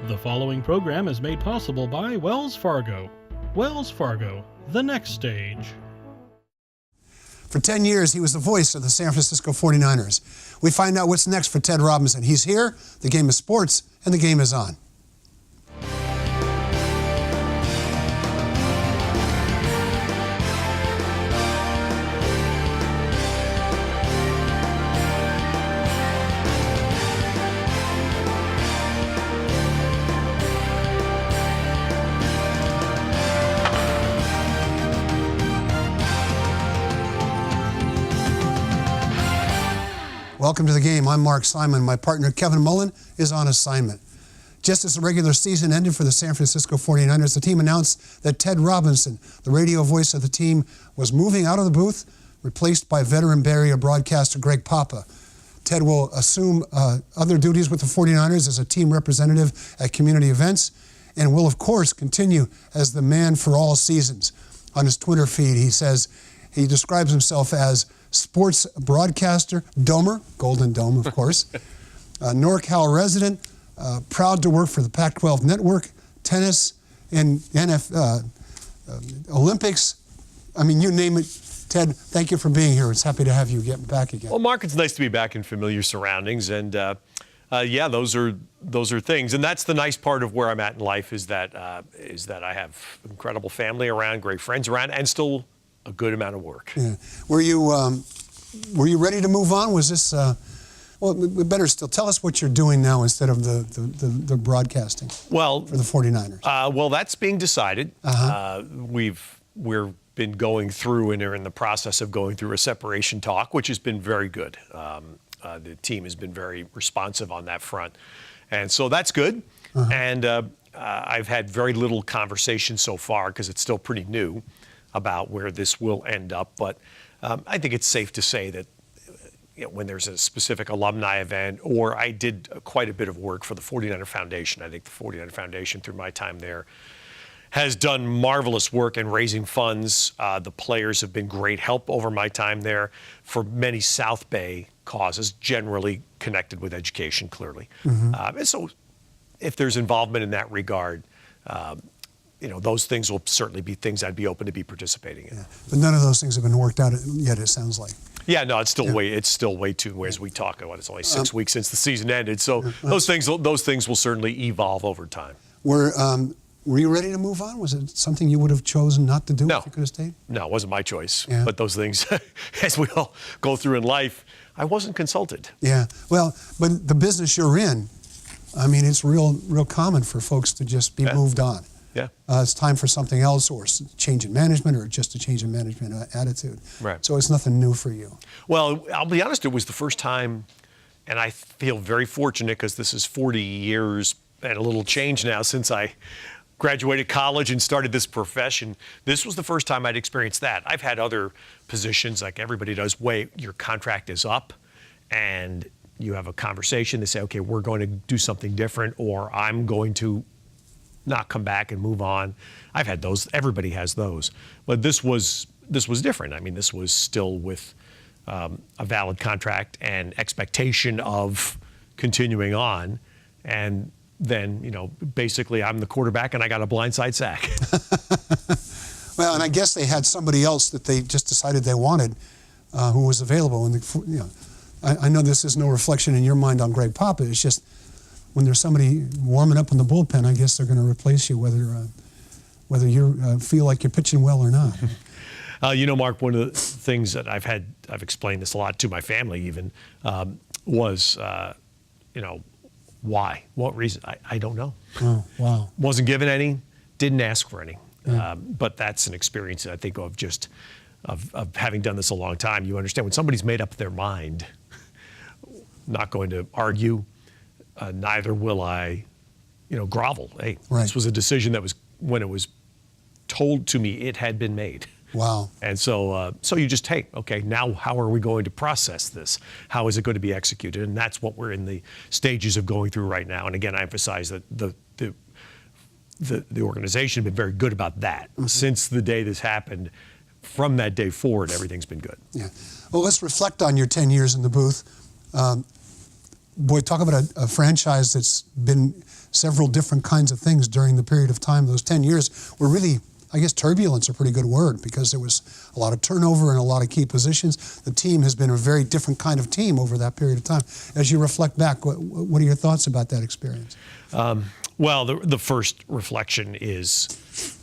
The following program is made possible by Wells Fargo. Wells Fargo, the next stage. For 10 years, he was the voice of the San Francisco 49ers. We find out what's next for Ted Robinson. He's here, the game is sports, and the game is on. Welcome to the game. I'm Mark Simon. My partner Kevin Mullen is on assignment. Just as the regular season ended for the San Francisco 49ers, the team announced that Ted Robinson, the radio voice of the team, was moving out of the booth, replaced by veteran barrier broadcaster Greg Papa. Ted will assume other duties with the 49ers as a team representative at community events and will, of course, continue as the man for all seasons. On his Twitter feed, he describes himself as sports broadcaster, domer, Golden Dome, of course, NorCal resident, proud to work for the Pac-12 network, tennis, and Olympics. I mean, you name it. Ted, thank you for being here. It's happy to have you get back again. Well, Mark, it's nice to be back in familiar surroundings, and yeah, those are things. And that's the nice part of where I'm at in life is that I have incredible family around, great friends around, and still a good amount of work. Yeah. Were you ready to move on? Was this, well, better still, tell us what you're doing now instead of the broadcasting for the 49ers. Well, that's being decided. We've been going through and are in the process of going through a separation talk, which has been very good. The team has been very responsive on that front. And so that's good. And I've had very little conversation so far because it's still pretty new about where this will end up. But I think it's safe to say that when there's a specific alumni event, or I did quite a bit of work for the 49er Foundation. I think the 49er Foundation, through my time there, has done marvelous work in raising funds. The players have been great help over my time there for many South Bay causes, generally connected with education, clearly. And so if there's involvement in that regard, those things will certainly be things I'd be open to be participating in. Yeah. But none of those things have been worked out yet, it sounds like. Yeah, no, it's still way too, as we talk about, it's only 6 weeks since the season ended. So those things will certainly evolve over time. Were you ready to move on? Was it something you would have chosen not to do if you could have stayed? No, it wasn't my choice. Yeah. But those things, as we all go through in life, I wasn't consulted. Yeah, well, but the business you're in, I mean, it's real common for folks to just be moved on. Yeah. It's time for something else, or change in management, or just a change in management attitude. Right. So it's nothing new for you. Well, I'll be honest, it was the first time, and I feel very fortunate because this is 40 years and a little change now since I graduated college and started this profession. This was the first time I'd experienced that. I've had other positions, like everybody does, your contract is up, and you have a conversation. They say, okay, we're going to do something different, or I'm going to not come back and move on. I've had those. Everybody has those. But this was different. I mean, this was still with a valid contract and expectation of continuing on. And then, basically I'm the quarterback and I got a blindside sack. Well, and I guess they had somebody else that they just decided they wanted who was available. And I know this is no reflection in your mind on Greg Papa. It's just, when there's somebody warming up in the bullpen, I guess they're going to replace you, whether you feel like you're pitching well or not. Mark, one of the things that I've explained this a lot to my family even, was, why? What reason? I don't know. Oh, wow. Wasn't given any, didn't ask for any. But that's an experience that I think of having done this a long time. You understand when somebody's made up their mind, not going to argue, neither will I, grovel. Hey, This was a decision that was, when it was told to me, it had been made. Wow. And so you just take, okay, now how are we going to process this? How is it going to be executed? And that's what we're in the stages of going through right now. And again, I emphasize that the organization has been very good about that. Since the day this happened, from that day forward, everything's been good. Yeah. Well, let's reflect on your 10 years in the booth. Boy, talk about a franchise that's been several different kinds of things during the period of time. Those 10 years were really, I guess turbulence is a pretty good word, because there was a lot of turnover in a lot of key positions. The team has been a very different kind of team over that period of time. As you reflect back, what are your thoughts about that experience? Well, the first reflection is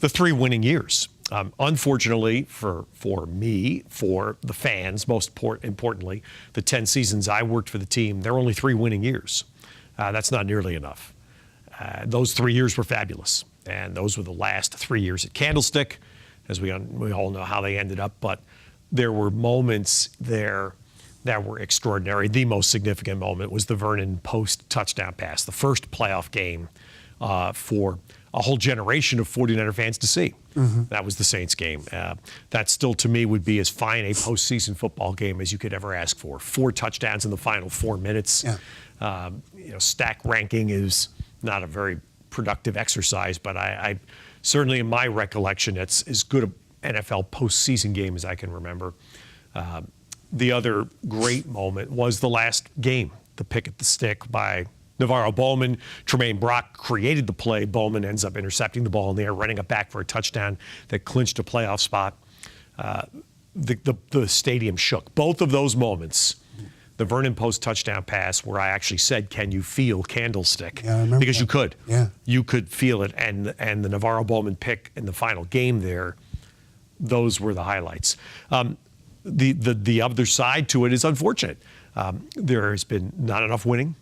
the 3 winning years. Unfortunately for me, for the fans, most importantly, the 10 seasons I worked for the team, there were only 3 winning years. That's not nearly enough. Those 3 years were fabulous, and those were the last 3 years at Candlestick, as we all know how they ended up. But there were moments there that were extraordinary. The most significant moment was the Vernon Post touchdown pass, the first playoff game for a whole generation of 49er fans to see. Mm-hmm. That was the Saints game. That still, to me, would be as fine a postseason football game as you could ever ask for. 4 touchdowns in the final 4 minutes. Yeah. Stack ranking is not a very productive exercise, but I certainly, in my recollection, it's as good an NFL postseason game as I can remember. The other great moment was the last game, the pick at the stick by Navarro Bowman. Tremaine Brock created the play. Bowman ends up intercepting the ball in the air, running it back for a touchdown that clinched a playoff spot. The stadium shook. Both of those moments, the Vernon Post touchdown pass, where I actually said, "Can you feel Candlestick?" Yeah, I remember because that. you could. Yeah. You could feel it. And the Navarro Bowman pick in the final game there, those were the highlights. The other side to it is unfortunate. There has been not enough winning.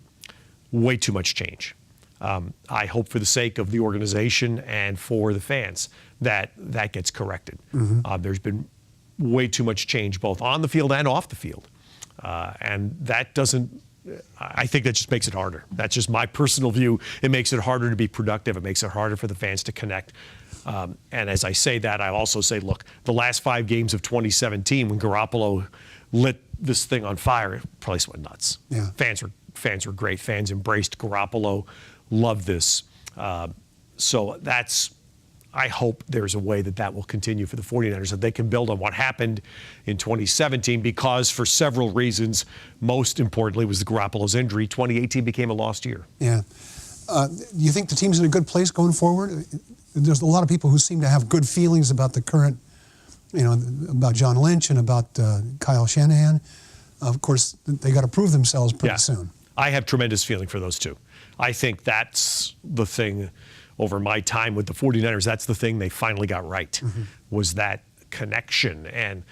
Way too much change. I hope for the sake of the organization and for the fans that gets corrected. Mm-hmm. There's been way too much change both on the field and off the field. And that doesn't, I think that just makes it harder. That's just my personal view. It makes it harder to be productive. It makes it harder for the fans to connect. And as I say that, I also say, look, the last 5 games of 2017, when Garoppolo lit this thing on fire, the place went nuts. Yeah. Fans were great. Fans embraced Garoppolo, loved this. So I hope there's a way that will continue for the 49ers, that they can build on what happened in 2017, because for several reasons, most importantly was the Garoppolo's injury. 2018 became a lost year. Yeah. Do you think the team's in a good place going forward? There's a lot of people who seem to have good feelings about the current, about John Lynch and about Kyle Shanahan. Of course, they got to prove themselves pretty soon. I have tremendous feeling for those two. I think that's the thing over my time with the 49ers. That's the thing they finally got right, mm-hmm. was that connection. And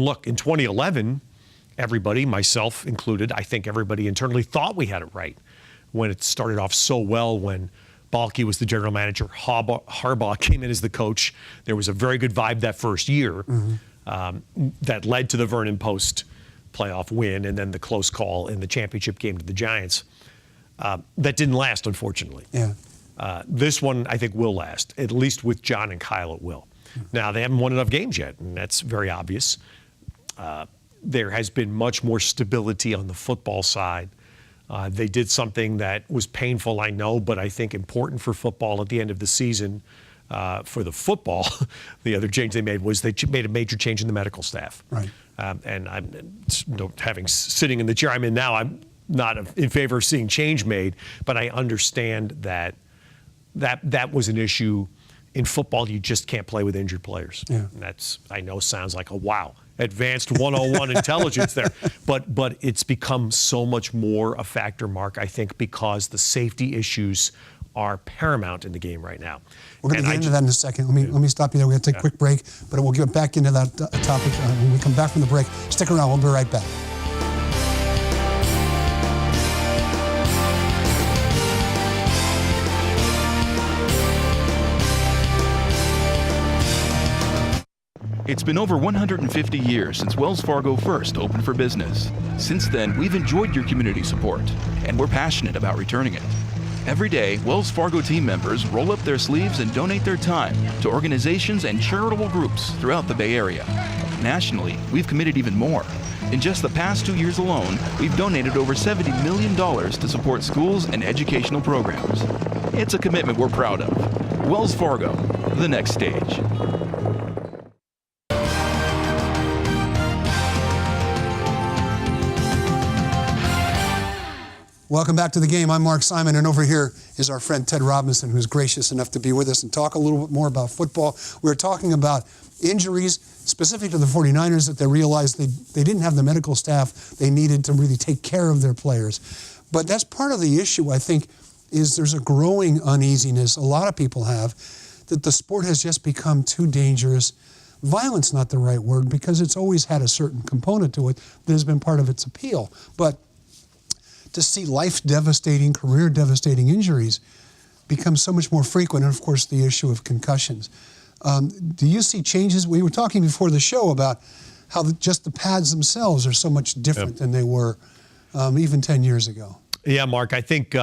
look, in 2011, everybody, myself included, I think everybody internally thought we had it right when it started off so well, when Balke was the general manager, Harbaugh came in as the coach. There was a very good vibe that first year, mm-hmm. That led to the Vernon Post playoff win and then the close call in the championship game to the Giants. That didn't last, unfortunately. Yeah. This one, I think, will last. At least with John and Kyle, it will. Mm-hmm. Now, they haven't won enough games yet, and that's very obvious. There has been much more stability on the football side. They did something that was painful, I know, but I think important for football at the end of the season. For the football, the other change they made was they made a major change in the medical staff. Right. And sitting in the chair I'm in now, I'm not in favor of seeing change made, but I understand that was an issue. In football, you just can't play with injured players. Yeah. And that's, I know, sounds like a wow, advanced 101 intelligence there. But it's become so much more a factor, Mark, I think, because the safety issues are paramount in the game right now. We're going to get into that in a second. Let me stop you there. We're going to take a quick break, but we'll get back into that topic when we come back from the break. Stick around. We'll be right back. It's been over 150 years since Wells Fargo first opened for business. Since then, we've enjoyed your community support, and we're passionate about returning it. Every day, Wells Fargo team members roll up their sleeves and donate their time to organizations and charitable groups throughout the Bay Area. Nationally, we've committed even more. In just the past 2 years alone, we've donated over $70 million to support schools and educational programs. It's a commitment we're proud of. Wells Fargo, the next stage. Welcome back to the game. I'm Mark Simon, and over here is our friend Ted Robinson, who's gracious enough to be with us and talk a little bit more about football. We're talking about injuries specific to the 49ers, that they realized they didn't have the medical staff they needed to really take care of their players. But that's part of the issue, I think, is there's a growing uneasiness a lot of people have that the sport has just become too dangerous. Violence, not the right word, because it's always had a certain component to it that has been part of its appeal. But to see life-devastating, career-devastating injuries become so much more frequent, and of course the issue of concussions. Do you see changes? We were talking before the show about how just the pads themselves are so much different than they were even 10 years ago. Yeah, Mark, I think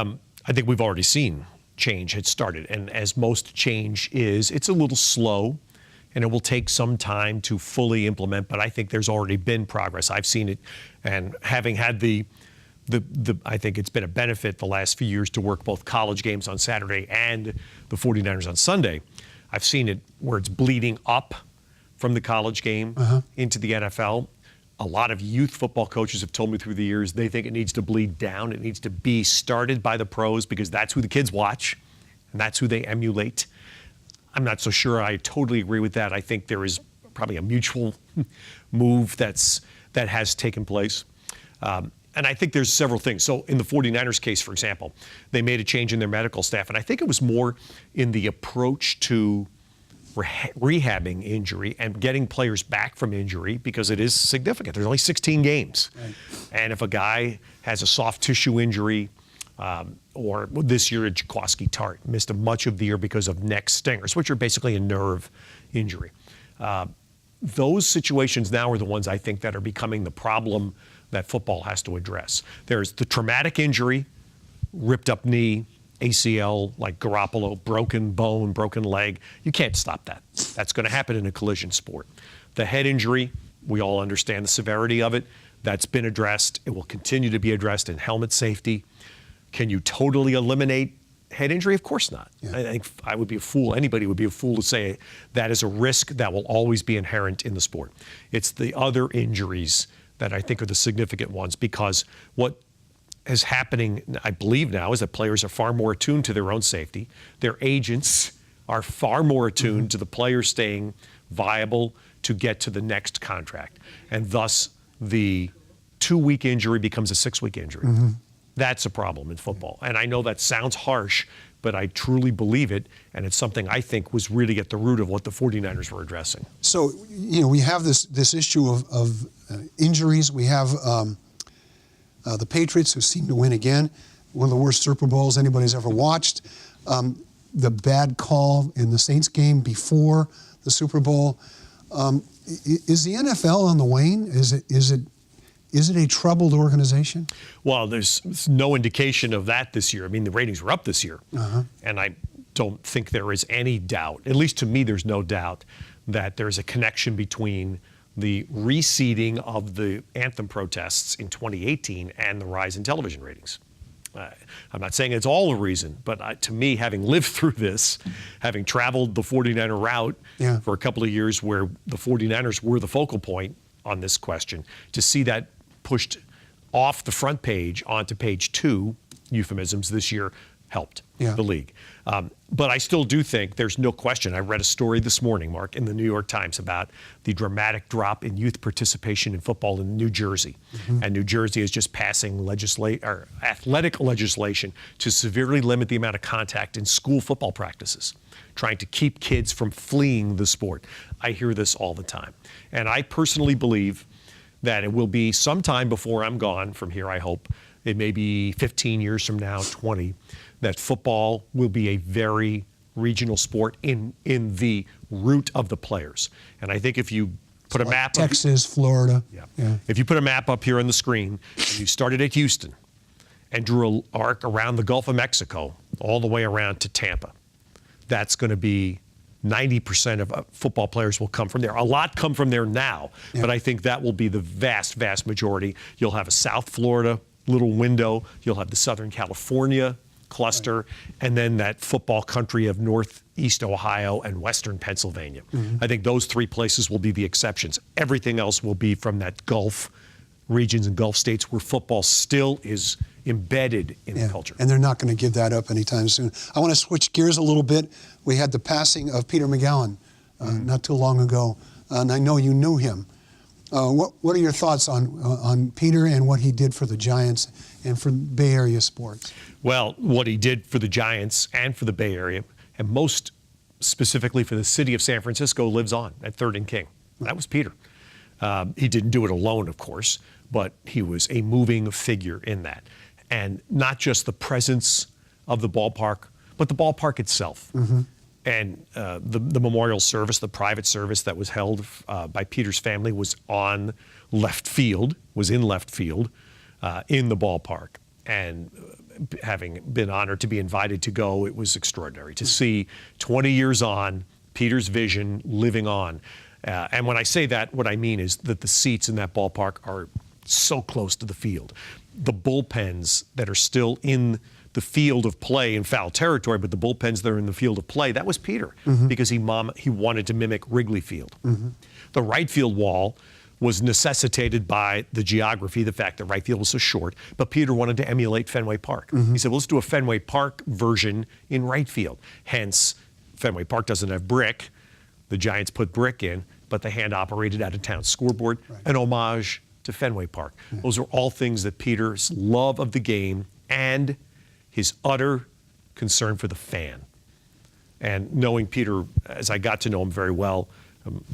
we've already seen change had started. And as most change is, it's a little slow, and it will take some time to fully implement, but I think there's already been progress. I've seen it, and having had I think it's been a benefit the last few years to work both college games on Saturday and the 49ers on Sunday. I've seen it where it's bleeding up from the college game into the NFL. A lot of youth football coaches have told me through the years they think it needs to bleed down. It needs to be started by the pros because that's who the kids watch and that's who they emulate. I'm not so sure I totally agree with that. I think there is probably a mutual move that has taken place. And I think there's several things. So in the 49ers case, for example, they made a change in their medical staff. And I think it was more in the approach to rehabbing injury and getting players back from injury because it is significant. There's only 16 games. Right. And if a guy has a soft tissue injury, or this year, Jaquaski Tart missed much of the year because of neck stingers, which are basically a nerve injury. Those situations now are the ones I think that are becoming the problem that football has to address. There's the traumatic injury, ripped up knee, ACL, like Garoppolo, broken bone, broken leg. You can't stop that. That's going to happen in a collision sport. The head injury, we all understand the severity of it. That's been addressed. It will continue to be addressed in helmet safety. Can you totally eliminate head injury? Of course not. Yeah. I think I would be a fool. Anybody would be a fool to say that is a risk that will always be inherent in the sport. It's the other injuries that I think are the significant ones, because what is happening, I believe now, is that players are far more attuned to their own safety. Their agents are far more attuned to the players staying viable to get to the next contract. And thus, the 2-week injury becomes a 6-week injury. That's a problem in football. And I know that sounds harsh, but I truly believe it, and it's something I think was really at the root of what the 49ers were addressing. So, we have this issue of injuries. We have the Patriots, who seem to win again, one of the worst Super Bowls anybody's ever watched. The bad call in the Saints game before the Super Bowl. Is the NFL on the wane? Is it a troubled organization? Well, there's no indication of that this year. I mean, the ratings were up this year. And I don't think there is any doubt, at least to me, there's no doubt that there's a connection between the reseeding of the anthem protests in 2018 and the rise in television ratings. I'm not saying it's all the reason, but to me, having lived through this, having traveled the 49er route for a couple of years where the 49ers were the focal point on this question, to see that pushed off the front page onto page 2, euphemisms, this year helped the league. But I still do think there's no question. I read a story this morning, Mark, in the New York Times about the dramatic drop in youth participation in football in New Jersey. And New Jersey is just passing athletic legislation to severely limit the amount of contact in school football practices, trying to keep kids from fleeing the sport. I hear this all the time. And I personally believe that it will be sometime before I'm gone from here, I hope. It may be 15 years from now, 20, that football will be a very regional sport in the root of the players. And I think if you put a map up, Texas, Florida. If you put a map up here on the screen and you started at Houston and drew an arc around the Gulf of Mexico all the way around to Tampa, that's going to be 90% of football players will come from there. A lot come from there now, but I think that will be the vast, vast majority. You'll have a South Florida little window. You'll have the Southern California cluster, and then that football country of Northeast Ohio and Western Pennsylvania. I think those 3 places will be the exceptions. Everything else will be from that Gulf regions and Gulf states where football still is embedded in the culture. And they're not going to give that up anytime soon. I want to switch gears a little bit. We had the passing of Peter Magowan not too long ago, and I know you knew him. What are your thoughts on Peter and what he did for the Giants and for Bay Area sports? Well, what he did for the Giants and for the Bay Area, and most specifically for the city of San Francisco, lives on at 3rd and King. That was Peter. He didn't do it alone, of course, but he was a moving figure in that. And not just the presence of the ballpark, but the ballpark itself. And the memorial service, the private service that was held by Peter's family was on left field, was in left field in the ballpark. And having been honored to be invited to go, it was extraordinary to see 20 years on, Peter's vision living on. And when I say that, what I mean is that the seats in that ballpark are so close to the field. The bullpens that are still in the field of play in foul territory, but the bullpens that are in the field of play, that was Peter, because he wanted to mimic Wrigley Field. The right field wall was necessitated by the geography, the fact that right field was so short, but Peter wanted to emulate Fenway Park. He said, well, let's do a Fenway Park version in right field. Hence, Fenway Park doesn't have brick. The Giants put brick in, but the hand-operated out-of-town scoreboard, an homage to Fenway Park. Those are all things that Peter's love of the game and his utter concern for the fan. And knowing Peter, as I got to know him very well,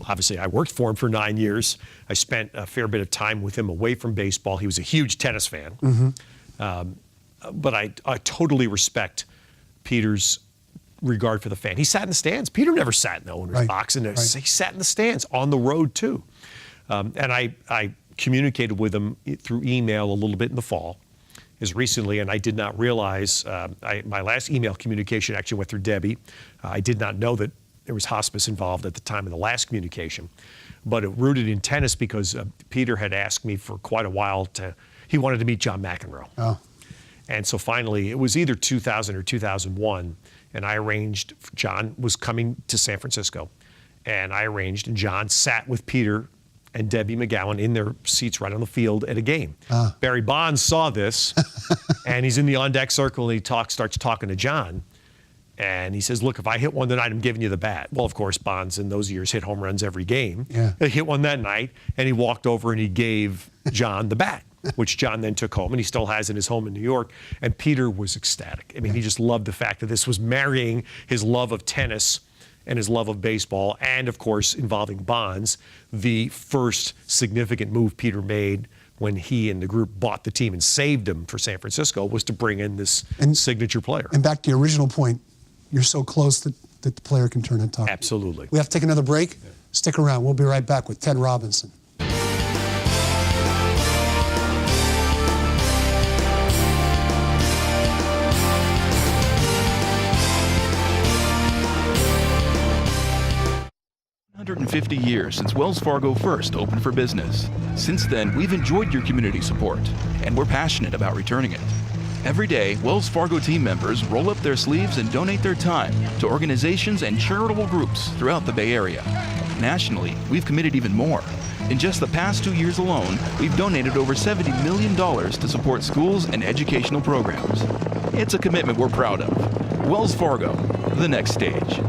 obviously I worked for him for 9 years. I spent a fair bit of time with him away from baseball. He was a huge tennis fan. But I totally respect Peter's regard for the fan. He sat in the stands. Peter never sat in the owner's box. And he sat in the stands on the road too. And I communicated with him through email a little bit in the fall, as recently, and I did not realize, my last email communication actually went through Debbie. I did not know that there was hospice involved at the time of the last communication, but it rooted in tennis because Peter had asked me for quite a while he wanted to meet John McEnroe. And so finally, it was either 2000 or 2001, and I arranged, John was coming to San Francisco, and I arranged, and John sat with Peter and Debbie Magowan in their seats right on the field at a game. Barry Bonds saw this, and he's in the on-deck circle, and he starts talking to John, and he says, look, if I hit one tonight, I'm giving you the bat. Well, of course, Bonds in those years hit home runs every game. He hit one that night, and he walked over and he gave John the bat, which John then took home, and he still has in his home in New York. And Peter was ecstatic. I mean, he just loved the fact that this was marrying his love of tennis and his love of baseball, and of course, involving Bonds, the first significant move Peter made when he and the group bought the team and saved him for San Francisco was to bring in this signature player. And back to your original point, you're so close that the player can turn and talk. Absolutely. We have to take another break. Stick around. We'll be right back with Ted Robinson. Years since Wells Fargo first opened for business. Since then, we've enjoyed your community support, and we're passionate about returning it. Every day, Wells Fargo team members roll up their sleeves and donate their time to organizations and charitable groups throughout the Bay Area. Nationally, we've committed even more. In just the past 2 years alone, we've donated over $70 million to support schools and educational programs. It's a commitment we're proud of. Wells Fargo, the next stage.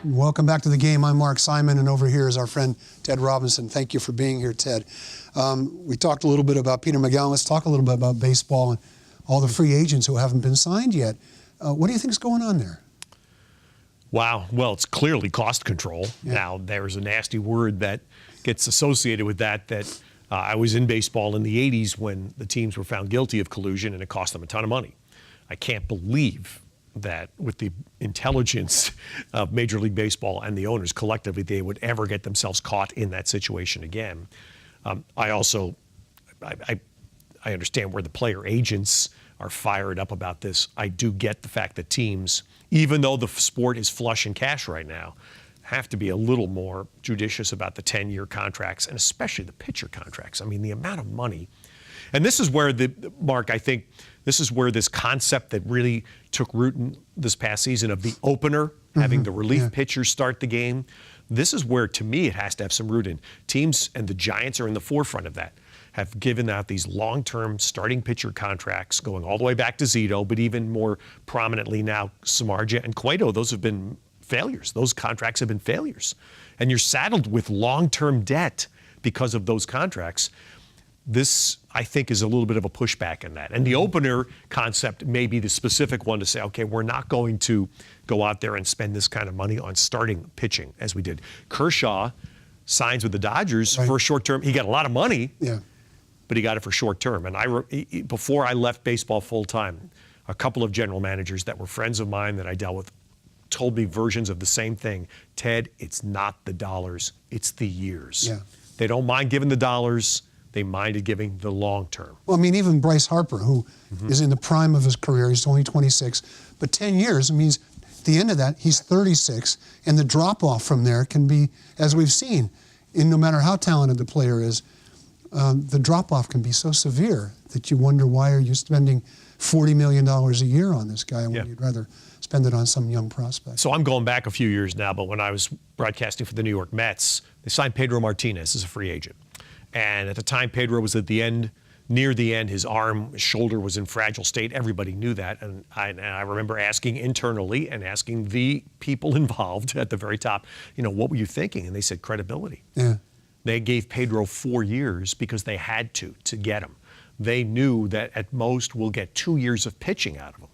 Welcome back to the game. I'm Mark Simon, and over here is our friend Ted Robinson. Thank you for being here, Ted. We talked a little bit about Peter Magowan. Let's talk a little bit about baseball and all the free agents who haven't been signed yet. What do you think is going on there? Wow. Well, it's clearly cost control. Now, there's a nasty word that gets associated with that I was in baseball in the 80s when the teams were found guilty of collusion, and it cost them a ton of money. I can't believe that with the intelligence of Major League Baseball and the owners collectively, they would ever get themselves caught in that situation again. I understand where the player agents are fired up about this. I do get the fact that teams, even though the sport is flush in cash right now, have to be a little more judicious about the 10-year contracts, and especially the pitcher contracts. I mean, the amount of money. And this is where Mark, I think this is where this concept that really took root in this past season of the opener, having the relief pitcher start the game. This is where, to me, it has to have some root in. Teams, and the Giants are in the forefront of that, have given out these long-term starting pitcher contracts going all the way back to Zito, but even more prominently now, Samardzija and Cueto. Those have been failures. Those contracts have been failures. And you're saddled with long-term debt because of those contracts. This, I think, is a little bit of a pushback in that. And the opener concept may be the specific one to say, okay, we're not going to go out there and spend this kind of money on starting pitching as we did. Kershaw signs with the Dodgers for a short term. He got a lot of money, but he got it for short term. And before I left baseball full time, a couple of general managers that were friends of mine that I dealt with told me versions of the same thing. Ted, it's not the dollars, it's the years. They don't mind giving the dollars. They minded giving the long term. Well, I mean, even Bryce Harper, who is in the prime of his career, he's only 26, but 10 years means at the end of that, he's 36, and the drop-off from there can be, as we've seen, no matter how talented the player is, the drop-off can be so severe that you wonder, why are you spending $40 million a year on this guy when you'd rather spend it on some young prospect? So I'm going back a few years now, but when I was broadcasting for the New York Mets, they signed Pedro Martinez as a free agent. And at the time, Pedro was at the end, near the end. His shoulder was in fragile state. Everybody knew that. And I remember asking internally and asking the people involved at the very top, what were you thinking? And they said credibility. They gave Pedro 4 years because they had to get him. They knew that at most we'll get 2 years of pitching out of him.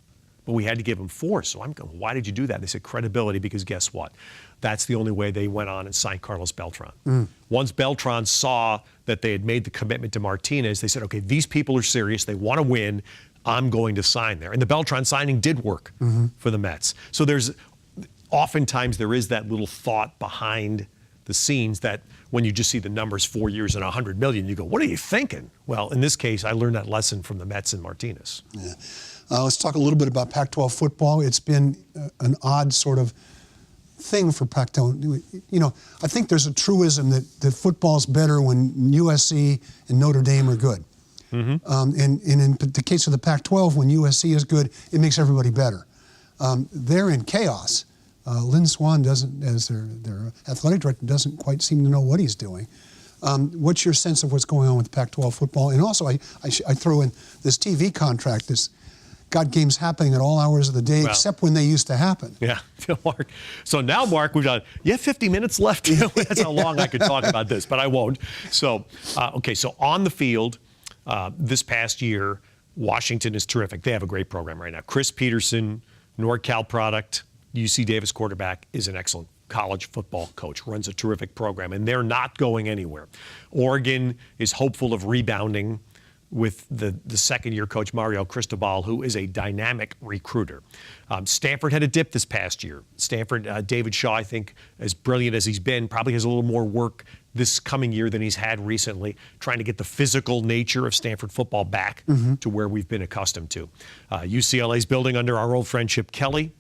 But we had to give him 4. So I'm going, why did you do that? They said credibility, because guess what? That's the only way they went on and signed Carlos Beltran. Once Beltran saw that they had made the commitment to Martinez, they said, okay, these people are serious. They want to win. I'm going to sign there. And the Beltran signing did work for the Mets. So oftentimes there is that little thought behind the scenes that when you just see the numbers, 4 years and $100 million, you go, what are you thinking? Well, in this case, I learned that lesson from the Mets and Martinez. Let's talk a little bit about Pac-12 football. It's been an odd sort of thing for Pac-12. I think there's a truism that football's better when USC and Notre Dame are good. And in the case of the Pac-12, when USC is good, it makes everybody better. They're in chaos. Lynn Swann doesn't, as their athletic director, doesn't quite seem to know what he's doing. What's your sense of what's going on with Pac-12 football? And also, I throw in this TV contract, this got games happening at all hours of the day, except when they used to happen. Yeah, Mark. So now, Mark, we've got 50 minutes left. That's how long I could talk about this, but I won't. So, so on the field, this past year, Washington is terrific. They have a great program right now. Chris Peterson, NorCal product, UC Davis quarterback, is an excellent college football coach, runs a terrific program, and they're not going anywhere. Oregon is hopeful of rebounding with the second-year coach, Mario Cristobal, who is a dynamic recruiter. Stanford had a dip this past year. Stanford, David Shaw, I think, as brilliant as he's been, probably has a little more work this coming year than he's had recently, trying to get the physical nature of Stanford football back to where we've been accustomed to. UCLA's building under our old friend Chip Kelly.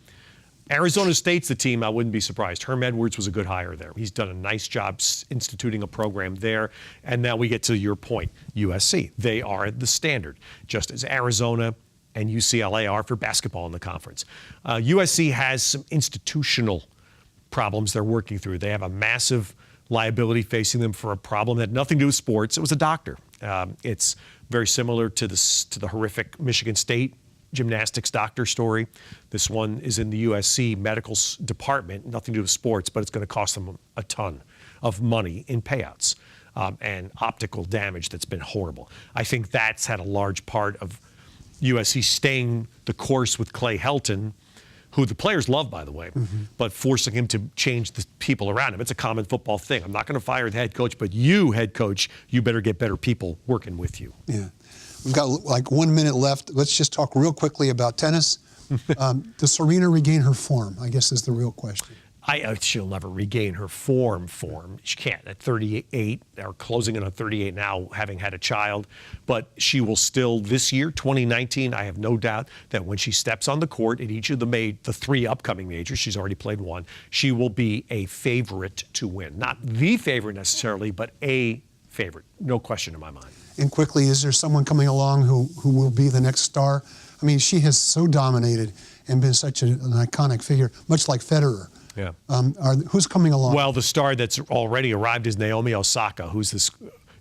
Arizona State's the team I wouldn't be surprised. Herm Edwards was a good hire there. He's done a nice job instituting a program there. And now we get to your point, USC. They are the standard, just as Arizona and UCLA are for basketball in the conference. USC has some institutional problems they're working through. They have a massive liability facing them for a problem that had nothing to do with sports. It was a doctor. It's very similar to the horrific Michigan State gymnastics doctor story. This one is in the USC medical department, nothing to do with sports, but it's going to cost them a ton of money in payouts and optical damage that's been horrible. I think that's had a large part of USC staying the course with Clay Helton, who the players love, by the way, but forcing him to change the people around him. It's a common football thing. I'm not going to fire the head coach, but you, head coach, you better get better people working with you. Yeah. We've got like 1 minute left. Let's just talk real quickly about tennis. Does Serena regain her form, I guess, is the real question. She'll never regain her form. She can't at 38, or closing in on 38 now, having had a child. But she will still, this year, 2019, I have no doubt that when she steps on the court at each of the 3 upcoming majors, she's already played one, she will be a favorite to win. Not the favorite necessarily, but a favorite, no question in my mind. And quickly, is there someone coming along who will be the next star? I mean, she has so dominated and been such an iconic figure, much like Federer. Yeah. Who's coming along? Well, the star that's already arrived is Naomi Osaka, who's this.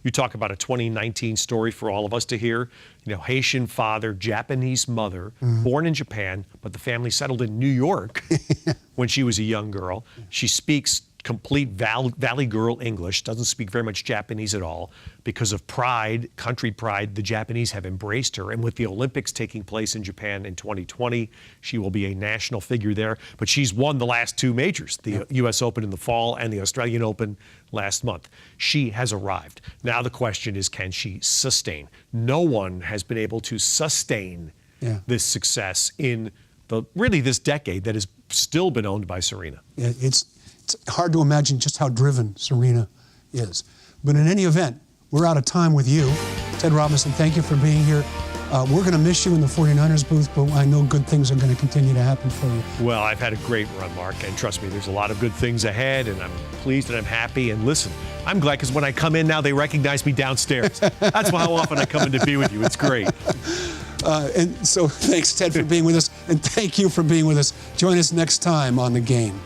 You talk about a 2019 story for all of us to hear. You know, Haitian father, Japanese mother, born in Japan, but the family settled in New York when she was a young girl. She speaks complete Valley Girl English, doesn't speak very much Japanese at all. Because of pride, country pride, the Japanese have embraced her. And with the Olympics taking place in Japan in 2020, she will be a national figure there. But she's won the last two majors, the U.S. Open in the fall and the Australian Open last month. She has arrived. Now the question is, can she sustain? No one has been able to sustain this success in really this decade that has still been owned by Serena. Yeah, it's hard to imagine just how driven Serena is. But in any event, we're out of time with you. Ted Robinson, thank you for being here. We're going to miss you in the 49ers booth, but I know good things are going to continue to happen for you. Well, I've had a great run, Mark, and trust me, there's a lot of good things ahead, and I'm pleased and I'm happy. And listen, I'm glad because when I come in now, they recognize me downstairs. That's how often I come in to be with you. It's great. And so thanks, Ted, for being with us, and thank you for being with us. Join us next time on The Game.